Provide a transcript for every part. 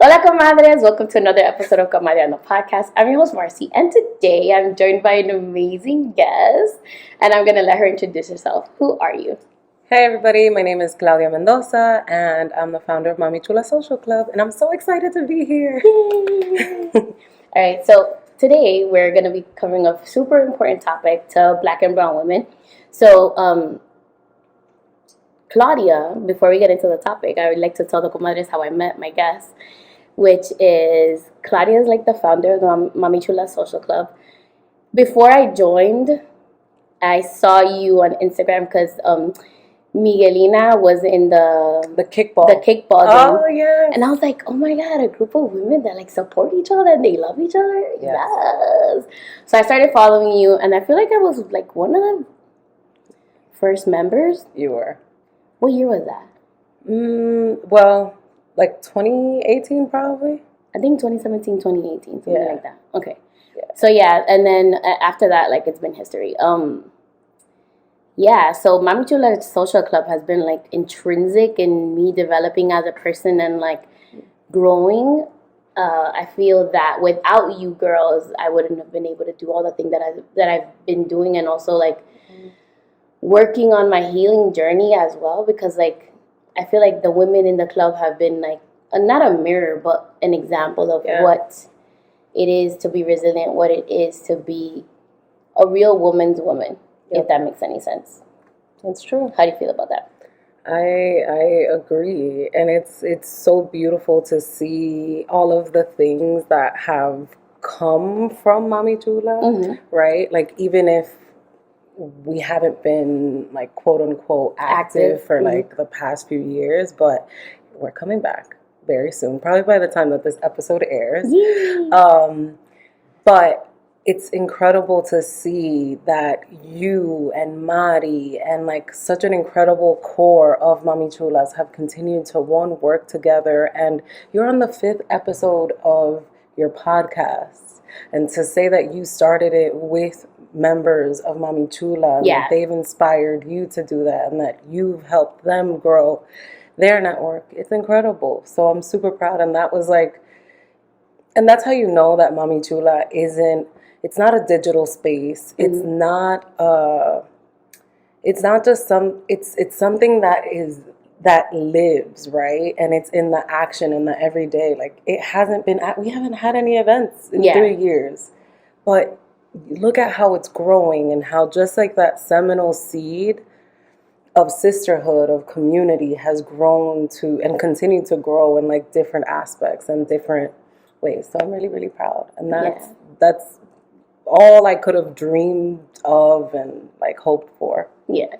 Hola Comadres, welcome to another episode of Comadreando podcast. I'm your host Marcy, and today I'm joined by an amazing guest, and I'm going to let her introduce herself. Who are you? Hey everybody, my name is Claudia Mendoza, and I'm the founder of Mamichula Social Club, and I'm so excited to be here. Alright, so today we're going to be covering a super important topic to Black and Brown women. So, Claudia, before we get into the topic, I would like to tell the comadres how I met my guest, which is Claudia is like the founder of the Mamichula Social Club. Before I joined, I saw you on Instagram because Miguelina was in the kickball game. Oh yeah. And I was like, oh my god, a group of women that like support each other and they love each other. Yes. So I started following you, and I feel like I was like one of the first members. You were. What year was that? Well, like 2018 probably. I think 2017, 2018, something like that. Okay. Yeah. So yeah, and then after that, like it's been history. Yeah, so Mamichula Social Club has been like intrinsic in me developing as a person and like growing. I feel that without you girls, I wouldn't have been able to do all the things that I've been doing, and also like working on my healing journey as well, because like I feel like the women in the club have been like not a mirror but an example of what it is to be resilient, what it is to be a real woman's woman. If that makes any sense. That's true. How do you feel about that? I agree, and it's so beautiful to see all of the things that have come from Mamichula, right? Like even if we haven't been like quote unquote active for like the past few years, but we're coming back very soon, probably by the time that this episode airs. But it's incredible to see that you and Mari and like such an incredible core of Mamichulas have continued to work together, and you're on the 5th episode of your podcast, and to say that you started it with members of Mamichula and that they've inspired you to do that and that you've helped them grow their network, it's incredible. So I'm super proud, and that was like, and that's how you know that Mamichula it's not a digital space. It's not just it's something that lives, right? And it's in the action, in the everyday. Like we haven't had any events in 3 years, but look at how it's growing, and how just like that seminal seed of sisterhood, of community has grown to and continued to grow in like different aspects and different ways. So I'm really, really proud. And that's all I could have dreamed of and like hoped for. Yeah.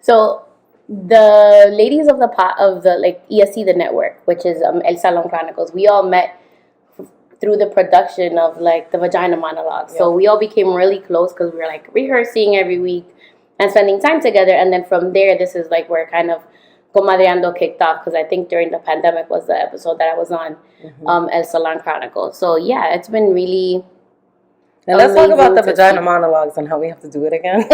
So the ladies of the like ESC, the network, which is El Salon Chronicles, we all met through the production of like the Vagina Monologue. So we all became really close because we were like rehearsing every week and spending time together. And then from there, this is like where kind of Comadreando kicked off, because I think during the pandemic was the episode that I was on, El Salon Chronicles. So yeah, it's been really. And let's talk about the Vagina Monologues and how we have to do it again.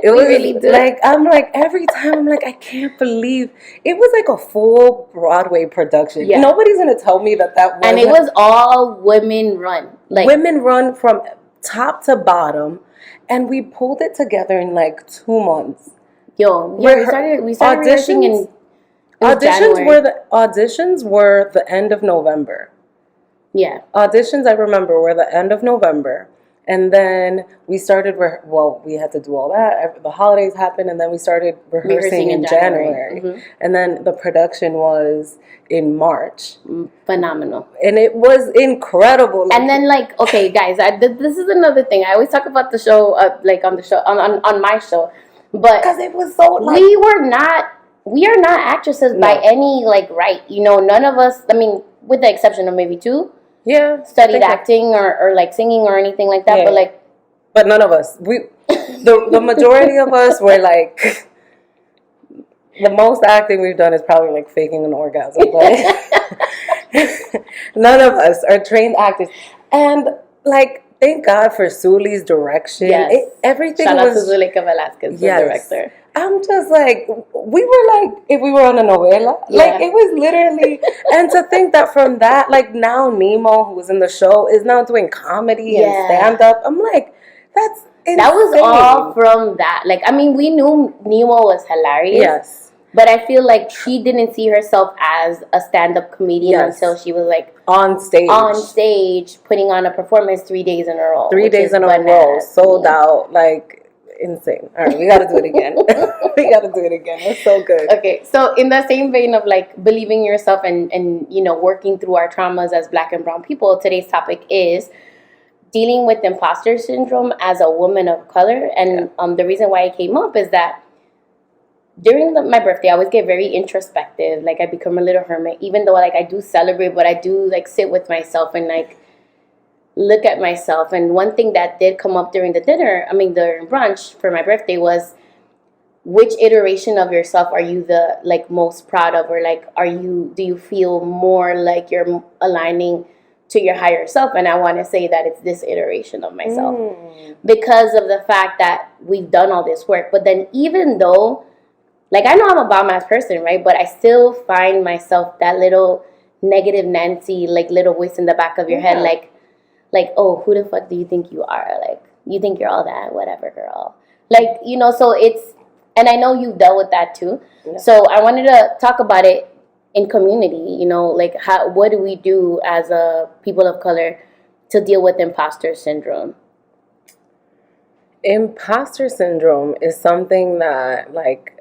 It was really do. Like, I'm like, every time I'm like, I can't believe it was like a full Broadway production. Yeah. Nobody's going to tell me that was. And it was all women run. Like women run from top to bottom. And we pulled it together in like 2 months. We started rehearsing in auditions were the end of November. Yeah. Auditions, I remember, were the end of November. And then we started, we had to do all that. The holidays happened, and then we started rehearsing in January. And then the production was in March. Phenomenal. And it was incredible. And then, like, okay, guys, this is another thing. I always talk about the show, like on the show, on my show. But because it was so, like, we are not actresses by any, like, right. You know, none of us, I mean, with the exception of maybe 2. Yeah, studied acting or like singing or anything like that, but none of us. The majority of us were like, the most acting we've done is probably like faking an orgasm. But none of us are trained actors, and like thank God for Suli's direction. Yes. Everything Shout was... out to Zuleika Velasquez, the director. I'm just like, we were like, if we were on a novela, like Yeah. it was literally, and to think that from that, like now Nemo, who was in the show, is now doing comedy and Yeah. stand up. I'm like, that's insane. That was all from that. Like, I mean, we knew Nemo was hilarious. Yes. But I feel like she didn't see herself as a stand-up comedian Yes. until she was like on stage putting on a performance 3 days in a row. 3 days in a row, sold out, like insane. All right, we got to do it again. We got to do it again. It's so good. Okay, so in the same vein of like believing yourself and you know, working through our traumas as Black and brown people, today's topic is dealing with imposter syndrome as a woman of color. And the reason why it came up is that during my birthday, I always get very introspective. Like, I become a little hermit, even though like I do celebrate, but I do like sit with myself and like look at myself. And one thing that did come up during the brunch for my birthday was, which iteration of yourself are you the like most proud of, or like do you feel more like you're aligning to your higher self? And I want to say that it's this iteration of myself because of the fact that we've done all this work. But then even though, like, I know I'm a bomb-ass person, right? But I still find myself that little negative Nancy, like, little voice in the back of your head, like, oh, who the fuck do you think you are? Like, you think you're all that, whatever, girl. Like, you know, so it's, and I know you've dealt with that too. Yeah. So I wanted to talk about it in community, you know, like, what do we do as a people of color to deal with imposter syndrome? Imposter syndrome is something that, like,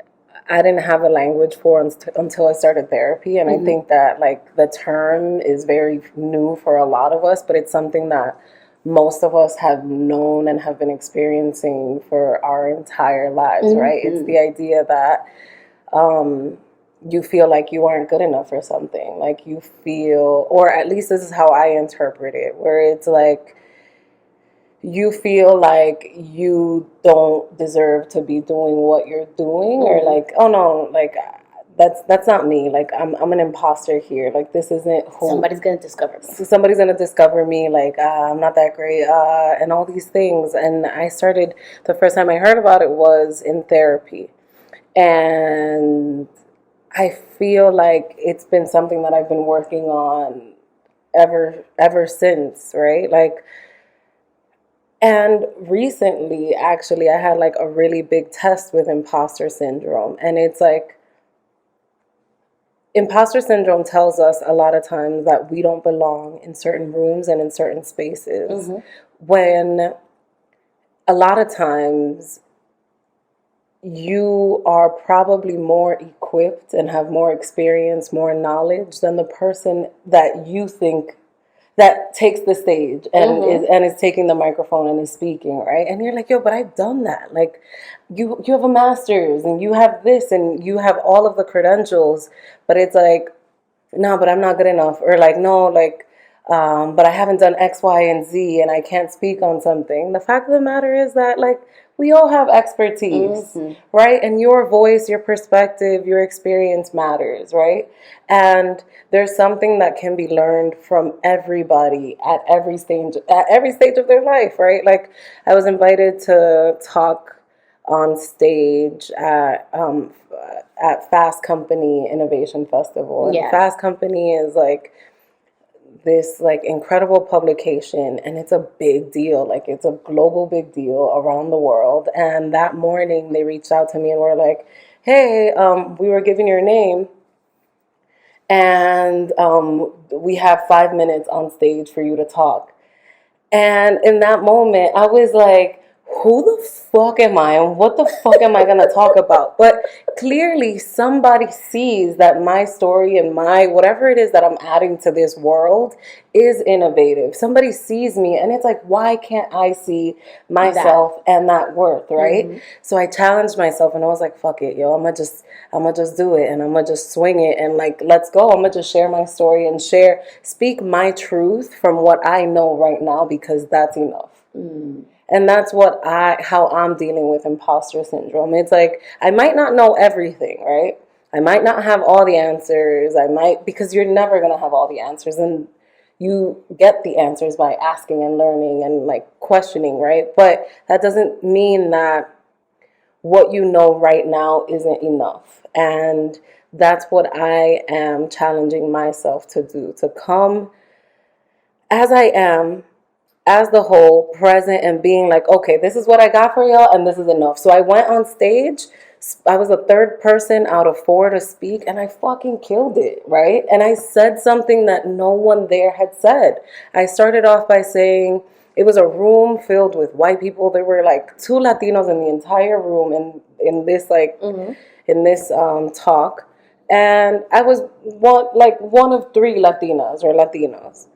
I didn't have a language for until I started therapy. And I think that, like, the term is very new for a lot of us, but it's something that most of us have known and have been experiencing for our entire lives, right? It's the idea that you feel like you aren't good enough for something. Like, you feel, or at least this is how I interpret it, where it's like, you feel like you don't deserve to be doing what you're doing, or like, oh no, like that's not me. Like, I'm an imposter here. Like, this isn't who somebody's gonna discover me. Somebody's gonna discover me. Like, I'm not that great, and all these things. And the first time I heard about it was in therapy, and I feel like it's been something that I've been working on ever since, right? Like. And recently, actually, I had like a really big test with imposter syndrome. And it's like, imposter syndrome tells us a lot of times that we don't belong in certain rooms and in certain spaces. When a lot of times you are probably more equipped and have more experience, more knowledge than the person that you think that takes the stage and is taking the microphone and is speaking, right? And you're like, yo, but I've done that. Like, you have a master's and you have this and you have all of the credentials, but it's like, no, but I'm not good enough. Or like, no, like, but I haven't done X, Y, and Z and I can't speak on something. The fact of the matter is that, like, we all have expertise, right? And your voice, your perspective, your experience matters, right? And there's something that can be learned from everybody at every stage of their life, right? Like, I was invited to talk on stage at Fast Company Innovation Festival. And Fast Company is like this like incredible publication, and it's a big deal. Like, it's a global big deal around the world. And that morning they reached out to me and were like, hey, we were given your name and we have 5 minutes on stage for you to talk. And in that moment I was like, who the fuck am I and what the fuck am I going to talk about? But clearly somebody sees that my story and my whatever it is that I'm adding to this world is innovative. Somebody sees me and it's like, why can't I see myself and that worth, right? So I challenged myself and I was like, fuck it, yo, I'm gonna just do it, and I'm gonna just swing it, and like, let's go. I'm gonna just share my story and speak my truth from what I know right now, because that's enough. And that's how I'm dealing with imposter syndrome. It's like, I might not know everything, right? I might not have all the answers. Because you're never going to have all the answers. And you get the answers by asking and learning and like questioning, right? But that doesn't mean that what you know right now isn't enough. And that's what I am challenging myself to do, to come as I am, as the whole, present, and being like, okay, this is what I got for y'all, and this is enough. So I went on stage. I was the third person out of 4 to speak, and I fucking killed it, right? And I said something that no one there had said. I started off by saying it was a room filled with white people. There were like 2 Latinos in the entire room in this in this talk, and I was one of 3 Latinas or Latinos.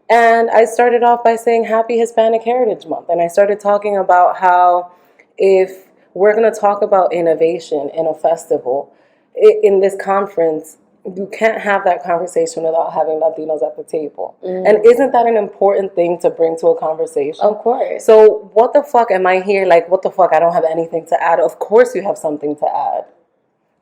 And I started off by saying Happy Hispanic Heritage Month. And I started talking about how if we're going to talk about innovation in a festival, in this conference, you can't have that conversation without having Latinos at the table. And isn't that an important thing to bring to a conversation? Of course. So what the fuck am I here? Like, what the fuck? I don't have anything to add. Of course you have something to add.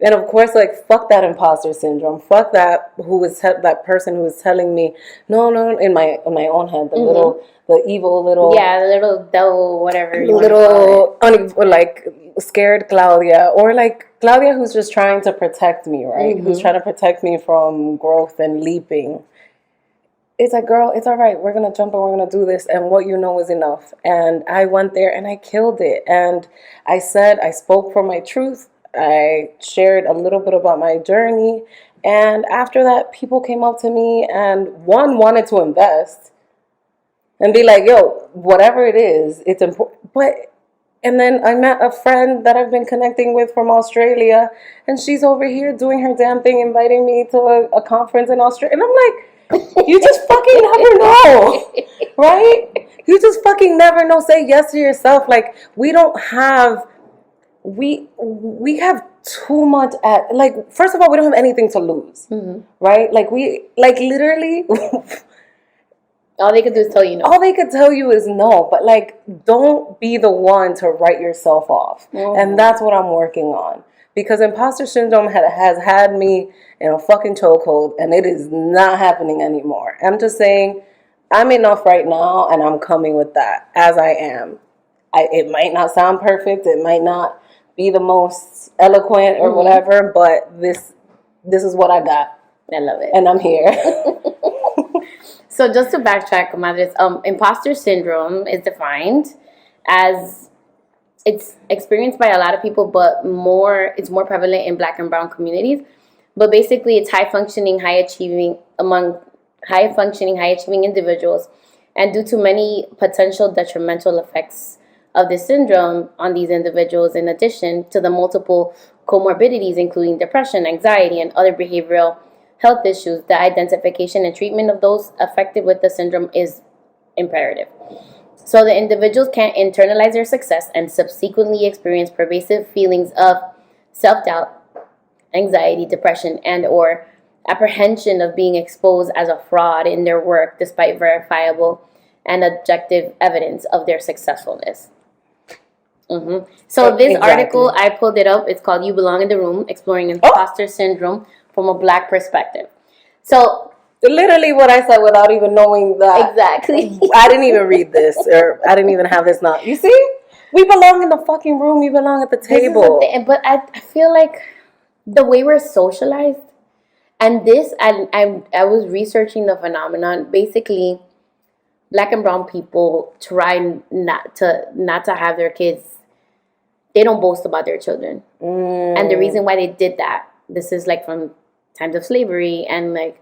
And of course, like, fuck that imposter syndrome. Fuck that that person who was telling me, no, in my own head, the evil little... Yeah, the little devil, whatever you little, like, scared Claudia. Or, like, Claudia who's just trying to protect me, right? Who's trying to protect me from growth and leaping. It's like, girl, it's all right. We're going to jump and we're going to do this. And what you know is enough. And I went there and I killed it. And I spoke for my truth. I shared a little bit about my journey, and after that, people came up to me and one wanted to invest and be like, yo, whatever it is, it's important. And then I met a friend that I've been connecting with from Australia, and she's over here doing her damn thing, inviting me to a conference in Australia. And I'm like, you just fucking never know, right? You just fucking never know. Say yes to yourself. Like, we don't have... We have too much like, first of all, we don't have anything to lose, right? Like, literally, all they could do is tell you no. All they could tell you is no, but, like, don't be the one to write yourself off. And that's what I'm working on, because imposter syndrome has had me in a fucking chokehold, and it is not happening anymore. I'm just saying, I'm enough right now, and I'm coming with that as I am. It might not sound perfect, it might not be the most eloquent or whatever, but this is what I got. I love it. And I'm here. So just to backtrack, Comadres, imposter syndrome is defined as, it's experienced by a lot of people, but it's more prevalent in Black and brown communities. But basically, it's high-functioning, high-achieving individuals. And due to many potential detrimental effects of this syndrome on these individuals, in addition to the multiple comorbidities, including depression, anxiety, and other behavioral health issues, the identification and treatment of those affected with the syndrome is imperative. So the individuals can't internalize their success and subsequently experience pervasive feelings of self-doubt, anxiety, depression, and or apprehension of being exposed as a fraud in their work despite verifiable and objective evidence of their successfulness. So this article, I pulled it up. It's called You Belong in the Room, Exploring Imposter Syndrome from a Black Perspective. So literally what I said without even knowing that. Exactly. I didn't even read this, or I didn't even have this now. You see? We belong in the fucking room. You belong at the table. But I feel like the way we're socialized, and this, I was researching the phenomenon. Basically, Black and brown people try not to have their kids. They don't boast about their children. And the reason why they did that, this is like from times of slavery and like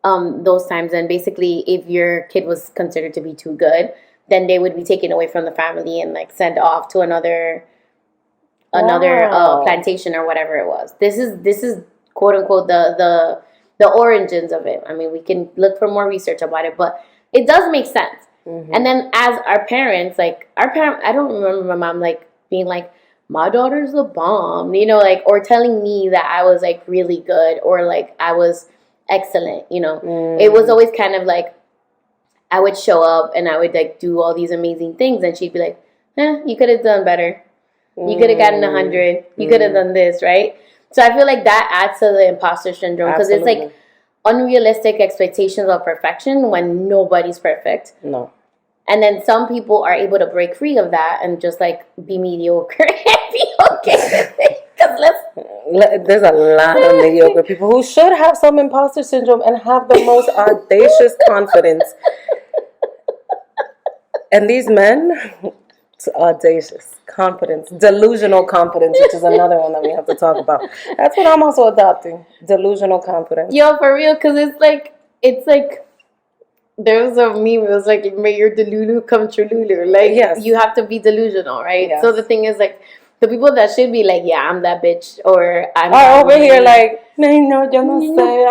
those times. And basically, if your kid was considered to be too good, then they would be taken away from the family and like sent off to another plantation or whatever it was. This is quote unquote the origins of it. I mean, we can look for more research about it, but it does make sense. And then as our parents, I don't remember my mom like being like, my daughter's a bomb, you know, like, or telling me that I was like really good or like I was excellent, you know. It was always kind of like I would show up and I would like do all these amazing things and she'd be like, you could have done better. You could have gotten 100. You could have done this, right? So I feel like that adds to the imposter syndrome because it's like unrealistic expectations of perfection when nobody's perfect. No. And then some people are able to break free of that and just like be mediocre and be okay. There's a lot of mediocre people who should have some imposter syndrome and have the most audacious confidence. And these men, it's audacious confidence, delusional confidence, which is another one that we have to talk about. That's what I'm also adopting, delusional confidence. Yo, for real, because it's like there was a meme. It was like, "May your delulu come true." Like, Yes. You have to be delusional, right? Yes. So the thing is, like, the people that should be like, "Yeah, I'm that bitch," or "I'm are over here woman. like, no, yo no sé.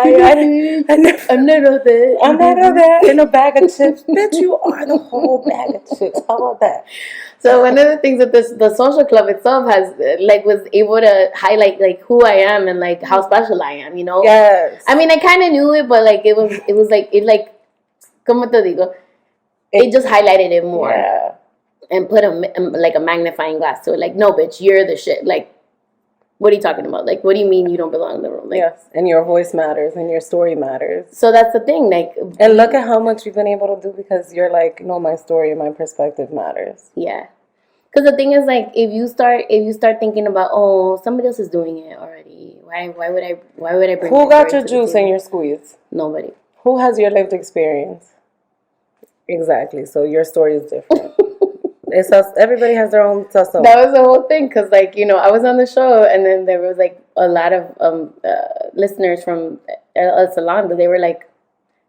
I'm not of that. I'm not of that. In a bag of chips, bitch. You are the whole bag of chips. How about that? So one of the things that the social club itself has like was able to highlight like who I am and like how special I am. Yes. I mean, I kind of knew it, but like it was like it like. ¿Cómo te digo? It just highlighted it more. Yeah. And put a magnifying glass to it. Like, no, bitch, you're the shit. Like, what are you talking about? Like, what do you mean you don't belong in the room? Like, yes, and your voice matters and your story matters. So that's the thing. Like, and look at how much you've been able to do because you're like, no, my story and my perspective matters. Yeah. Because the thing is, like, if you start thinking about, oh, somebody else is doing it already. Why would I bring? Who got your juice and your squeeze? Nobody. Who has your lived experience? Exactly. So your story is different. It's us. Everybody has their own testimony. That was the whole thing, because like I was on the show, and then there was like a lot of listeners from El Salon, but they were like,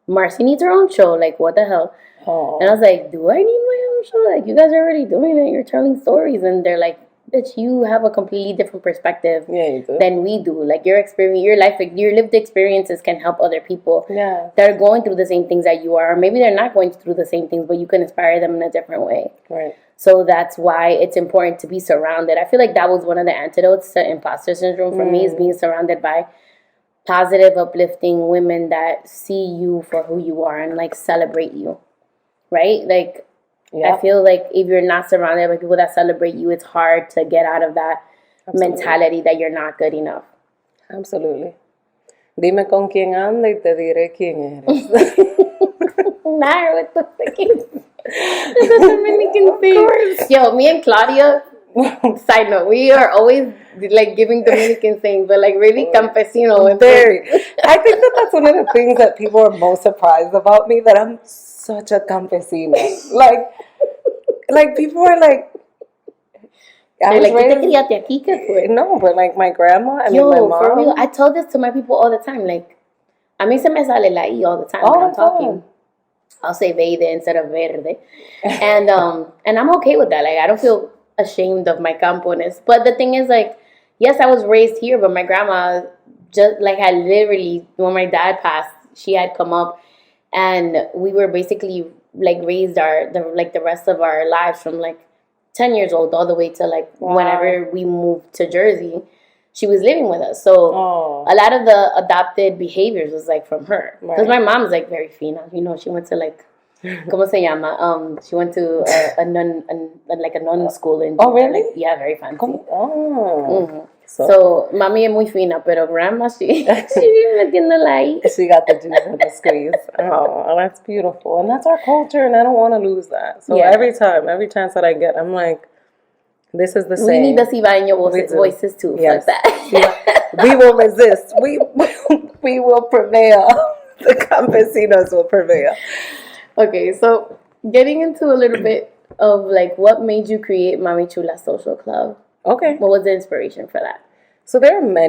"Marcy needs her own show." Like, what the hell? Aww. And I was like, "Do I need my own show? Like, you guys are already doing it. You're telling stories," and they're like, "Bitch, you have a completely different perspective than we do. Like, your experience, your life, your lived experiences can help other people that are going through the same things that you are. Or maybe they're not going through the same things, but you can inspire them in a different way." Right. So that's why it's important to be surrounded. I feel like that was one of the antidotes to imposter syndrome for me, is being surrounded by positive, uplifting women that see you for who you are and like celebrate you, right? Like, I feel like if you're not surrounded by people that celebrate you, it's hard to get out of that mentality that you're not good enough. Absolutely. Dime con quién anda y te diré quién eres. Nah, what the fuck is the Dominican thing? Yo, me and Claudia, side note, we are always like giving Dominican things, but like really campesino. Very. I think that's one of the things that people are most surprised about me, that I'm such a campesina. Like people are like, no, but like my grandma, my mom. For real, I tell this to my people all the time. Like, a mí se me sale la I all the time when I'm talking. I'll say verde instead of verde. And I'm okay with that. Like, I don't feel ashamed of my campo-ness. But the thing is, like, yes, I was raised here, but my grandma, just like, I literally, when my dad passed, she had come up, and we were basically like raised the rest of our lives from like 10 years old all the way to like whenever we moved to Jersey. She was living with us. So a lot of the adopted behaviors was like from her. Because my mom's like very fina. She went to like, ¿cómo se llama? She went to a nun school in Oh, really? Like, yeah, very fancy. Oh. So mami es muy fina, pero grandma, she vive metiéndola ahí. She got the juice and the squeeze. Oh, that's beautiful. And that's our culture, and I don't want to lose that. So every chance that I get, I'm like, this is the same. We need the cibaeño voices too. Yes. Like that. We will resist. We will prevail. The campesinos will prevail. Okay, so getting into a little bit of like what made you create Mamichula Social Club. Okay. What was the inspiration for that? So there are many